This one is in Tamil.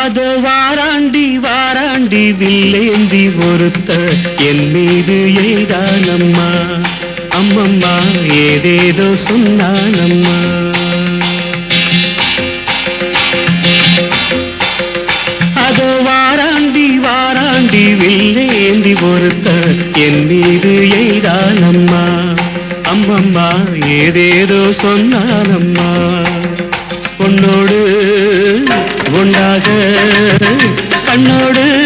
அதோ வாராண்டி வாராண்டி வில்லேந்தி ஒருத்த என் மீது எய்தானம்மா. அம்மம்மா ஏதேதோ சொன்னானம்மா. அதோ வாராண்டி வாராண்டி வில்லேந்தி ஒருத்த என் மீது எய்தானம்மா. அம்மம்மா ஏதேதோ சொன்னானம்மா. பொன்னோடு ஒன்றாக கண்ணோடு